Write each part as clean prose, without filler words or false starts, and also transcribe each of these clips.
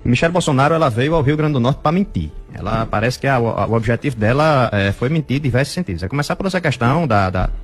Michelle Bolsonaro, ela veio ao Rio Grande do Norte para mentir. Ela parece que o objetivo dela foi mentir em diversos sentidos. É começar por essa questão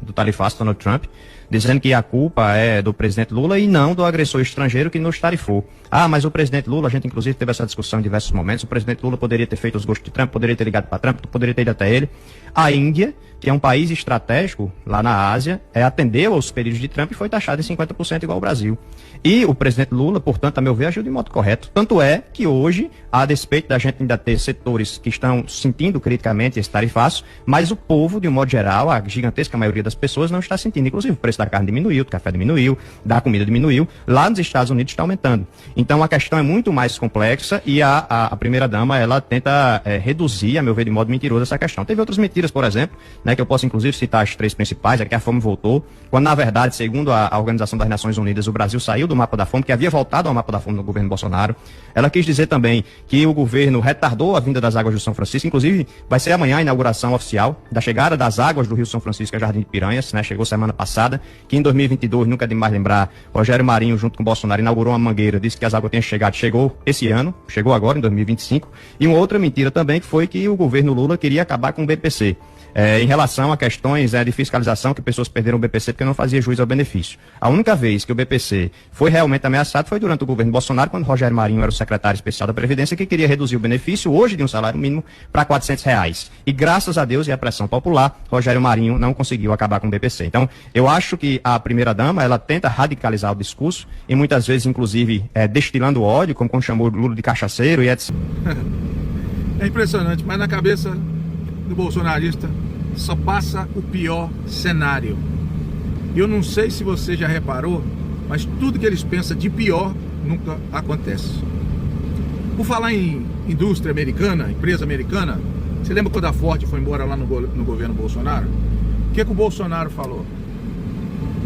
do tarifaço Donald Trump, dizendo que a culpa é do presidente Lula e não do agressor estrangeiro que nos tarifou. Ah, mas o presidente Lula, a gente inclusive teve essa discussão em diversos momentos, o presidente Lula poderia ter feito os gostos de Trump, poderia ter ligado para Trump, poderia ter ido até ele. A Índia, que é um país estratégico lá na Ásia, atendeu aos pedidos de Trump e foi taxado em 50% igual ao Brasil. E o presidente Lula, portanto, a meu ver, agiu de modo correto. Tanto é que hoje, a despeito da gente ainda ter setores que estão sentindo criticamente esse tarifaço, mas o povo, de um modo geral, a gigantesca maioria das pessoas não está sentindo. Inclusive, o preço da carne diminuiu, do café diminuiu, da comida diminuiu. Lá nos Estados Unidos está aumentando. Então, a questão é muito mais complexa e a primeira-dama, ela tenta reduzir, a meu ver, de modo mentiroso essa questão. Teve outras mentiras, por exemplo, né, que eu posso, inclusive, citar as três principais, é que a fome voltou, quando, na verdade, segundo a Organização das Nações Unidas, o Brasil saiu do mapa da fome, que havia voltado ao mapa da fome no governo Bolsonaro. Ela quis dizer também que o governo retardou a vinda das águas do São Francisco, inclusive vai ser amanhã a inauguração oficial da chegada das águas do Rio São Francisco a Jardim de Piranhas, né, chegou semana passada, que em 2022, nunca é demais lembrar, Rogério Marinho, junto com Bolsonaro, inaugurou uma mangueira, disse que as águas tinham chegado, chegou esse ano, chegou agora, em 2025, e uma outra mentira também, que foi que o governo Lula queria acabar com o BPC. Em relação a questões de fiscalização, que pessoas perderam o BPC porque não fazia juiz ao benefício. A única vez que o BPC foi realmente ameaçado foi durante o governo Bolsonaro, quando Rogério Marinho era o secretário especial da Previdência, que queria reduzir o benefício, hoje de um salário mínimo, para R$400. E graças a Deus e à pressão popular, Rogério Marinho não conseguiu acabar com o BPC. Então, eu acho que a primeira-dama, ela tenta radicalizar o discurso, e muitas vezes, inclusive, destilando ódio, como quando chamou Lula de cachaceiro e etc. É impressionante, mas na cabeça do bolsonarista só passa o pior cenário. Eu não sei se você já reparou, mas tudo que eles pensam de pior nunca acontece. Por falar em indústria americana, empresa americana, você lembra quando a Ford foi embora lá no governo Bolsonaro? O que o Bolsonaro falou?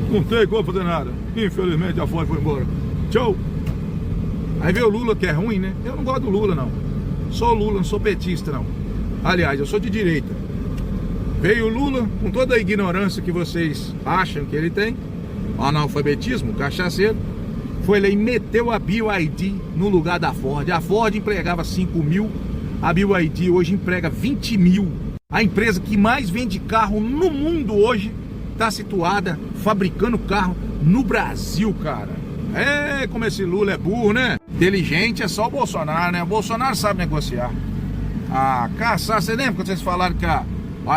Não tem como fazer nada. Infelizmente a Ford foi embora. Tchau. Aí veio o Lula, que é ruim, né? Eu não gosto do Lula, não. Sou Lula, não sou petista, não. Aliás, eu sou de direita. Veio o Lula, com toda a ignorância que vocês acham que ele tem, analfabetismo, cachaceiro, foi lá e meteu a BYD no lugar da Ford. A Ford empregava 5 mil, a BYD hoje emprega 20 mil. A empresa que mais vende carro no mundo hoje está situada fabricando carro no Brasil, cara. É, como esse Lula é burro, né? Inteligente é só o Bolsonaro, né? O Bolsonaro sabe negociar. Ah, caçar, você lembra quando vocês falaram que a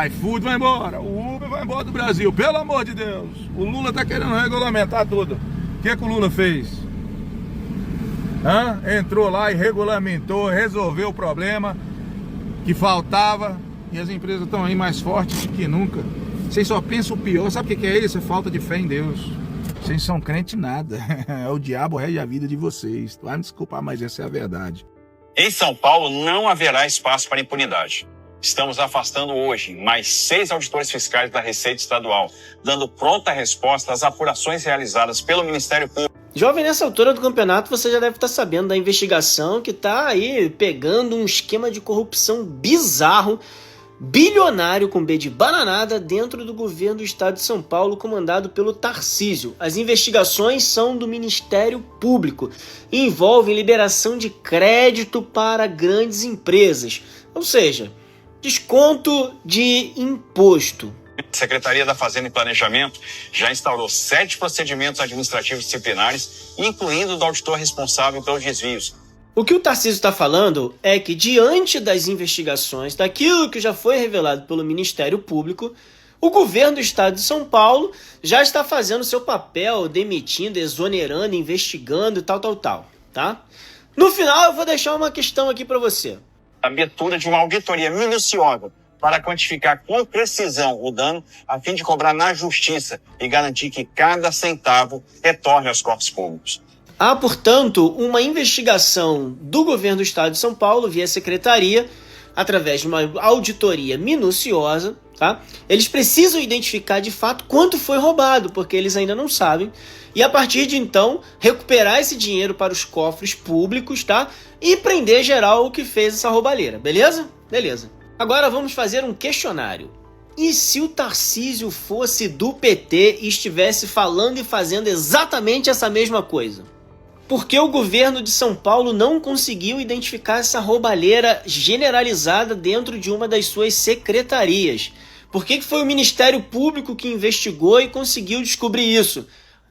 iFood vai embora, o Uber vai embora do Brasil, pelo amor de Deus. O Lula tá querendo regulamentar tudo. O que o Lula fez? Entrou lá e regulamentou, resolveu o problema que faltava. E as empresas estão aí mais fortes que nunca. Vocês só pensam o pior. Sabe o que é isso? É falta de fé em Deus. Vocês são crente nada. É o diabo rege a vida de vocês. Vai me desculpar, mas essa é a verdade. Em São Paulo não haverá espaço para impunidade. Estamos afastando hoje mais 6 auditores fiscais da Receita Estadual, dando pronta resposta às apurações realizadas pelo Ministério Público. Jovem, nessa altura do campeonato você já deve estar sabendo da investigação que está aí pegando um esquema de corrupção bizarro, bilionário com B de bananada dentro do governo do estado de São Paulo, comandado pelo Tarcísio. As investigações são do Ministério Público e envolvem liberação de crédito para grandes empresas, ou seja, desconto de imposto. A Secretaria da Fazenda e Planejamento já instaurou 7 procedimentos administrativos disciplinares, incluindo o do auditor responsável pelos desvios. O que o Tarcísio está falando é que, diante das investigações, daquilo que já foi revelado pelo Ministério Público, o governo do estado de São Paulo já está fazendo seu papel, demitindo, exonerando, investigando e tal, tá? No final, eu vou deixar uma questão aqui para você. A abertura de uma auditoria minuciosa para quantificar com precisão o dano, a fim de cobrar na justiça e garantir que cada centavo retorne aos cofres públicos. Há, portanto, uma investigação do governo do estado de São Paulo via secretaria, através de uma auditoria minuciosa, tá? Eles precisam identificar de fato quanto foi roubado, porque eles ainda não sabem, e a partir de então, recuperar esse dinheiro para os cofres públicos, tá? E prender geral o que fez essa roubalheira, beleza? Beleza. Agora vamos fazer um questionário. E se o Tarcísio fosse do PT e estivesse falando e fazendo exatamente essa mesma coisa? Por que o governo de São Paulo não conseguiu identificar essa roubalheira generalizada dentro de uma das suas secretarias? Por que foi o Ministério Público que investigou e conseguiu descobrir isso?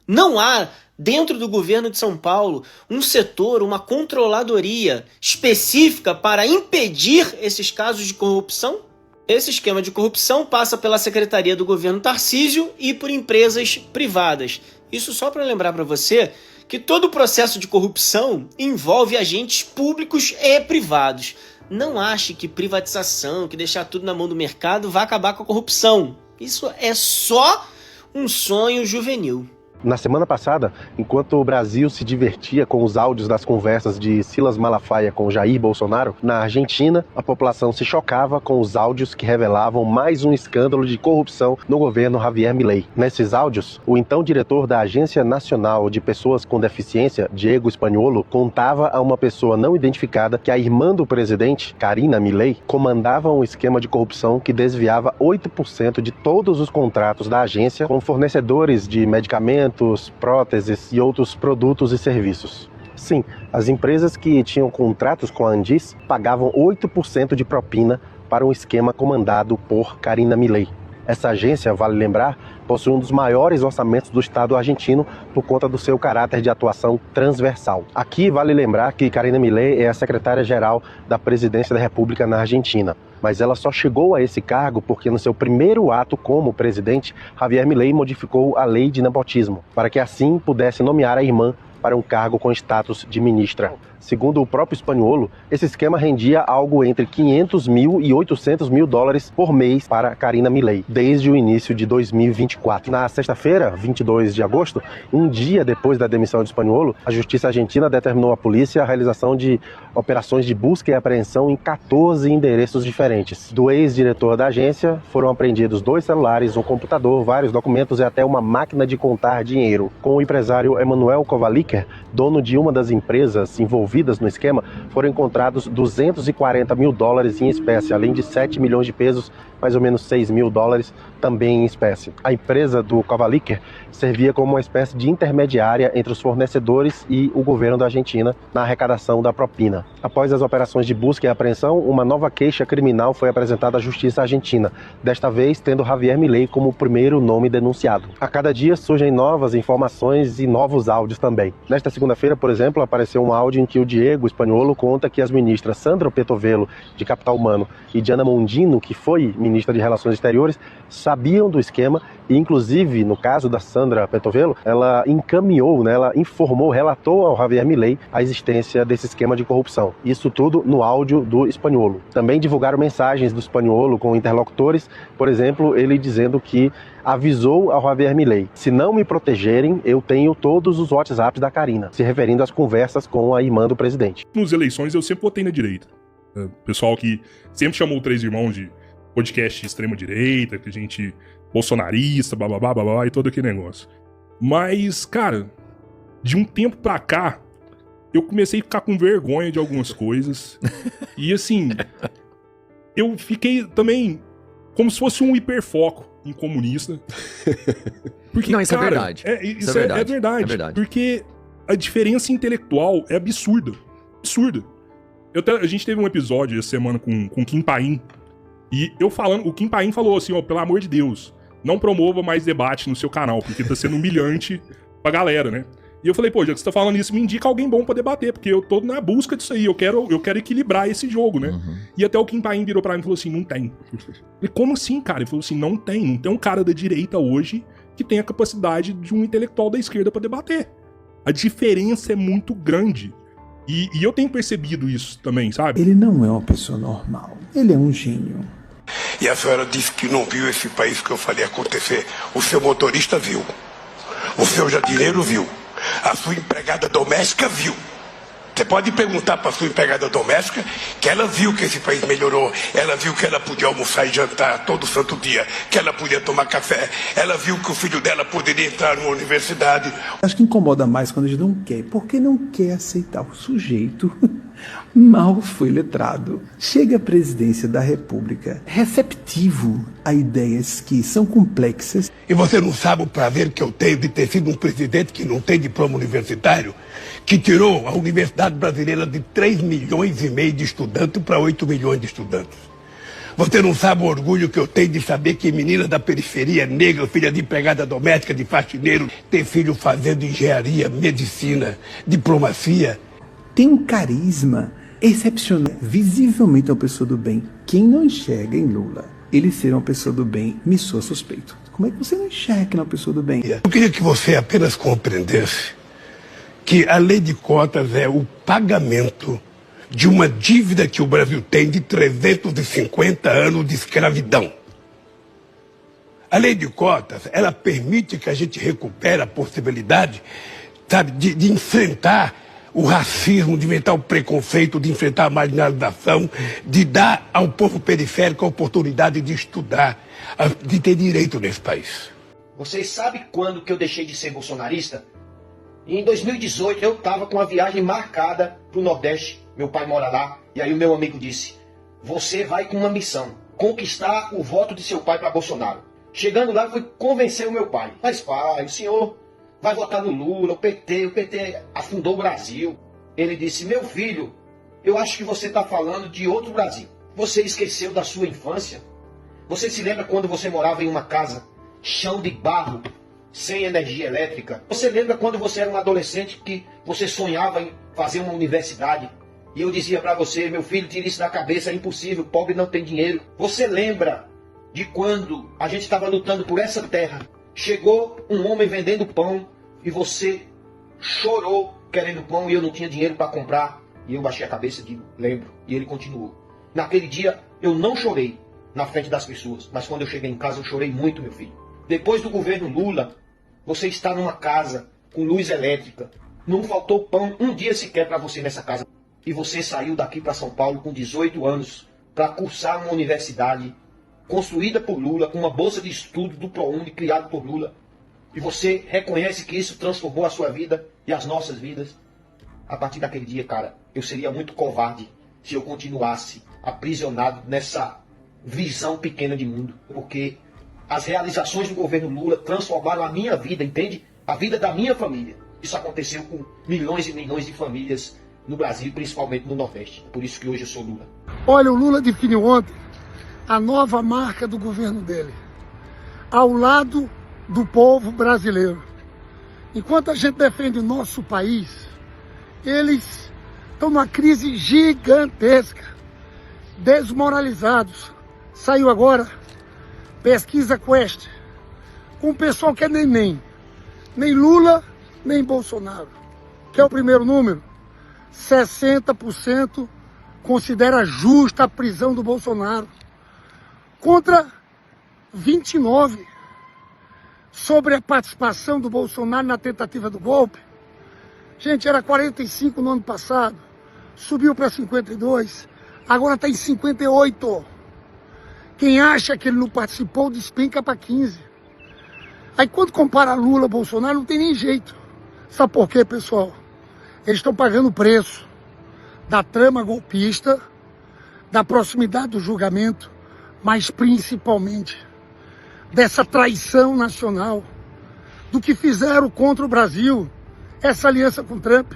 Não há, dentro do governo de São Paulo, um setor, uma controladoria específica para impedir esses casos de corrupção? Esse esquema de corrupção passa pela Secretaria do Governo Tarcísio e por empresas privadas. Isso só para lembrar para você que todo o processo de corrupção envolve agentes públicos e privados. Não ache que privatização, que deixar tudo na mão do mercado vai acabar com a corrupção. Isso é só um sonho juvenil. Na semana passada, enquanto o Brasil se divertia com os áudios das conversas de Silas Malafaia com Jair Bolsonaro, na Argentina, a população se chocava com os áudios que revelavam mais um escândalo de corrupção no governo Javier Milei. Nesses áudios, o então diretor da Agência Nacional de Pessoas com Deficiência, Diego Spagnuolo, contava a uma pessoa não identificada que a irmã do presidente, Karina Milei, comandava um esquema de corrupção que desviava 8% de todos os contratos da agência com fornecedores de medicamentos, próteses e outros produtos e serviços. Sim, as empresas que tinham contratos com a Andis pagavam 8% de propina para um esquema comandado por Karina Milei. Essa agência, vale lembrar, possui um dos maiores orçamentos do Estado argentino por conta do seu caráter de atuação transversal. Aqui vale lembrar que Karina Milei é a secretária-geral da Presidência da República na Argentina. Mas ela só chegou a esse cargo porque no seu primeiro ato como presidente, Javier Milei modificou a lei de nepotismo, para que assim pudesse nomear a irmã para um cargo com status de ministra. Segundo o próprio Spagnuolo, esse esquema rendia algo entre 500 mil e 800 mil dólares por mês para Karina Milei, desde o início de 2024. Na sexta-feira, 22 de agosto, um dia depois da demissão de Spagnuolo, a Justiça Argentina determinou à polícia a realização de operações de busca e apreensão em 14 endereços diferentes. Do ex-diretor da agência, foram apreendidos 2 celulares, um computador, vários documentos e até uma máquina de contar dinheiro. Com o empresário Emanuel Kovaliker, dono de uma das empresas envolvidas no esquema, foram encontrados 240 mil dólares em espécie, além de 7 milhões de pesos, mais ou menos 6 mil dólares, também em espécie. A empresa do Kovaliker servia como uma espécie de intermediária entre os fornecedores e o governo da Argentina na arrecadação da propina. Após as operações de busca e apreensão, uma nova queixa criminal foi apresentada à Justiça Argentina, desta vez tendo Javier Milei como o primeiro nome denunciado. A cada dia surgem novas informações e novos áudios também. Nesta segunda-feira, por exemplo, apareceu um áudio em que o Diego Spagnuolo conta que as ministras Sandra Petovello, de Capital Humano, e Diana Mondino, que foi ministra de Relações Exteriores, sabiam do esquema e, inclusive, no caso da Sandra Petovello, ela encaminhou, ela informou, relatou ao Javier Milei a existência desse esquema de corrupção. Isso tudo no áudio do Spagnuolo. Também divulgaram mensagens do Spagnuolo com interlocutores, por exemplo, ele dizendo que avisou ao Javier Milei: se não me protegerem, eu tenho todos os WhatsApps da Karina, se referindo às conversas com a irmã do presidente. Nas eleições eu sempre votei na direita. Pessoal que sempre chamou o Três Irmãos de podcast extrema-direita, que a gente bolsonarista, blá blá blá blá blá, e todo aquele negócio. Mas, cara, de um tempo pra cá, eu comecei a ficar com vergonha de algumas coisas. E assim, eu fiquei também como se fosse um hiperfoco em comunista. Porque, não, isso, cara, é verdade. Isso é verdade. É verdade. Porque a diferença intelectual é absurda. Absurda. A gente teve um episódio essa semana com Kim Paim. E o Kim Paim falou assim, pelo amor de Deus, não promova mais debate no seu canal, porque tá sendo humilhante pra galera, né? E eu falei, já que você tá falando isso, me indica alguém bom pra debater, porque eu tô na busca disso aí, eu quero equilibrar esse jogo, né? Uhum. E até o Kim Paim virou pra mim e falou assim, não tem. Eu falei, como assim, cara? Ele falou assim, não tem um cara da direita hoje que tenha a capacidade de um intelectual da esquerda pra debater. A diferença é muito grande. E eu tenho percebido isso também, sabe? Ele não é uma pessoa normal, ele é um gênio. E a senhora disse que não viu esse país que eu falei acontecer. O seu motorista viu. O seu jardineiro viu. A sua empregada doméstica viu. Você pode perguntar para a sua empregada doméstica que ela viu que esse país melhorou. Ela viu que ela podia almoçar e jantar todo santo dia. Que ela podia tomar café. Ela viu que o filho dela poderia entrar numa universidade. Acho que incomoda mais quando a gente não quer. Porque não quer aceitar o sujeito. Mal foi letrado. Chega à presidência da República receptivo a ideias que são complexas. E você não sabe o prazer que eu tenho de ter sido um presidente que não tem diploma universitário, que tirou a Universidade Brasileira de 3,5 milhões de estudantes para 8 milhões de estudantes. Você não sabe o orgulho que eu tenho de saber que menina da periferia, negra, filha de empregada doméstica, de faxineiro, tem filho fazendo engenharia, medicina, diplomacia. Tem um carisma excepcional. Visivelmente é uma pessoa do bem. Quem não enxerga em Lula ele ser uma pessoa do bem, me soa suspeito. Como é que você não enxerga que é uma pessoa do bem? Eu queria que você apenas compreendesse que a lei de cotas é o pagamento de uma dívida que o Brasil tem de 350 anos de escravidão. A lei de cotas, ela permite que a gente recupere a possibilidade, sabe, de enfrentar o racismo, de enfrentar o preconceito, de enfrentar a marginalização, de dar ao povo periférico a oportunidade de estudar, de ter direito nesse país. Vocês sabem quando que eu deixei de ser bolsonarista? Em 2018 eu estava com uma viagem marcada para o Nordeste, meu pai mora lá, e aí o meu amigo disse, você vai com uma missão, conquistar o voto de seu pai para Bolsonaro. Chegando lá, eu fui convencer o meu pai. Mas pai, o senhor vai votar no Lula, o PT afundou o Brasil. Ele disse, meu filho, eu acho que você está falando de outro Brasil. Você esqueceu da sua infância? Você se lembra quando você morava em uma casa, chão de barro, sem energia elétrica? Você lembra quando você era um adolescente que você sonhava em fazer uma universidade? E eu dizia para você, meu filho, tira isso da cabeça, é impossível, pobre não tem dinheiro. Você lembra de quando a gente estava lutando por essa terra? Chegou um homem vendendo pão e você chorou querendo pão e eu não tinha dinheiro para comprar. E eu baixei a cabeça e digo, lembro. E ele continuou. Naquele dia eu não chorei na frente das pessoas, mas quando eu cheguei em casa eu chorei muito, meu filho. Depois do governo Lula, você está numa casa com luz elétrica. Não faltou pão um dia sequer para você nessa casa. E você saiu daqui para São Paulo com 18 anos para cursar uma universidade construída por Lula, com uma bolsa de estudo do ProUni, criado por Lula. E você reconhece que isso transformou a sua vida e as nossas vidas. A partir daquele dia, cara, eu seria muito covarde se eu continuasse aprisionado nessa visão pequena de mundo. Porque as realizações do governo Lula transformaram a minha vida, entende? A vida da minha família. Isso aconteceu com milhões e milhões de famílias no Brasil, principalmente no Nordeste. Por isso que hoje eu sou Lula. Olha, o Lula definiu ontem a nova marca do governo dele. Ao lado do povo brasileiro. Enquanto a gente defende o nosso país, eles estão numa crise gigantesca, desmoralizados. Saiu agora pesquisa Quest, com o pessoal que é nem Lula, nem Bolsonaro. Que é o primeiro número? 60% considera justa a prisão do Bolsonaro, contra 29% sobre a participação do Bolsonaro na tentativa do golpe. Gente, era 45% no ano passado, subiu para 52%, agora está em 58%. Quem acha que ele não participou, despenca para 15%. Aí quando compara Lula e Bolsonaro, não tem nem jeito. Sabe por quê, pessoal? Eles estão pagando o preço da trama golpista, da proximidade do julgamento, mas principalmente dessa traição nacional, do que fizeram contra o Brasil, essa aliança com Trump.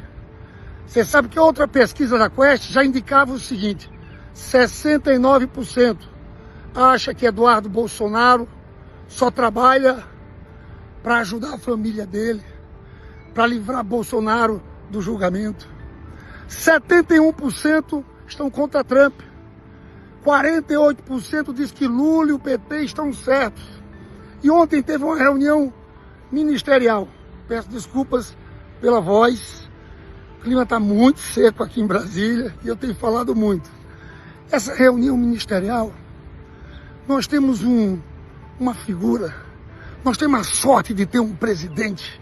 Você sabe que outra pesquisa da Quest já indicava o seguinte, 69% acha que Eduardo Bolsonaro só trabalha para ajudar a família dele, para livrar Bolsonaro do julgamento. 71% estão contra Trump. 48% diz que Lula e o PT estão certos. E ontem teve uma reunião ministerial. Peço desculpas pela voz. O clima está muito seco aqui em Brasília e eu tenho falado muito. Essa reunião ministerial, nós temos uma figura, nós temos a sorte de ter um presidente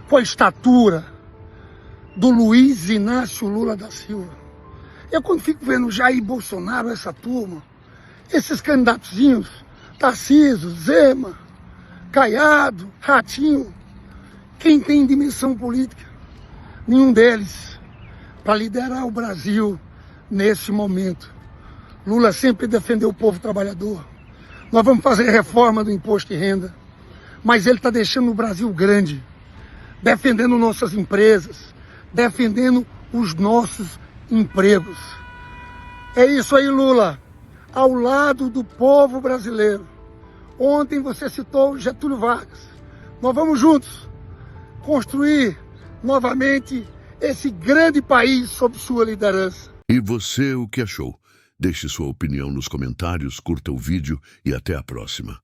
com a estatura do Luiz Inácio Lula da Silva. Eu quando fico vendo Jair Bolsonaro, essa turma, esses candidatozinhos, Tarcísio, Zema, Caiado, Ratinho, quem tem dimensão política? Nenhum deles, para liderar o Brasil nesse momento. Lula sempre defendeu o povo trabalhador. Nós vamos fazer reforma do imposto de renda, mas ele está deixando o Brasil grande, defendendo nossas empresas, defendendo os nossos empregos. É isso aí, Lula, ao lado do povo brasileiro. Ontem você citou Getúlio Vargas. Nós vamos juntos construir novamente esse grande país sob sua liderança. E você, o que achou? Deixe sua opinião nos comentários, curta o vídeo e até a próxima.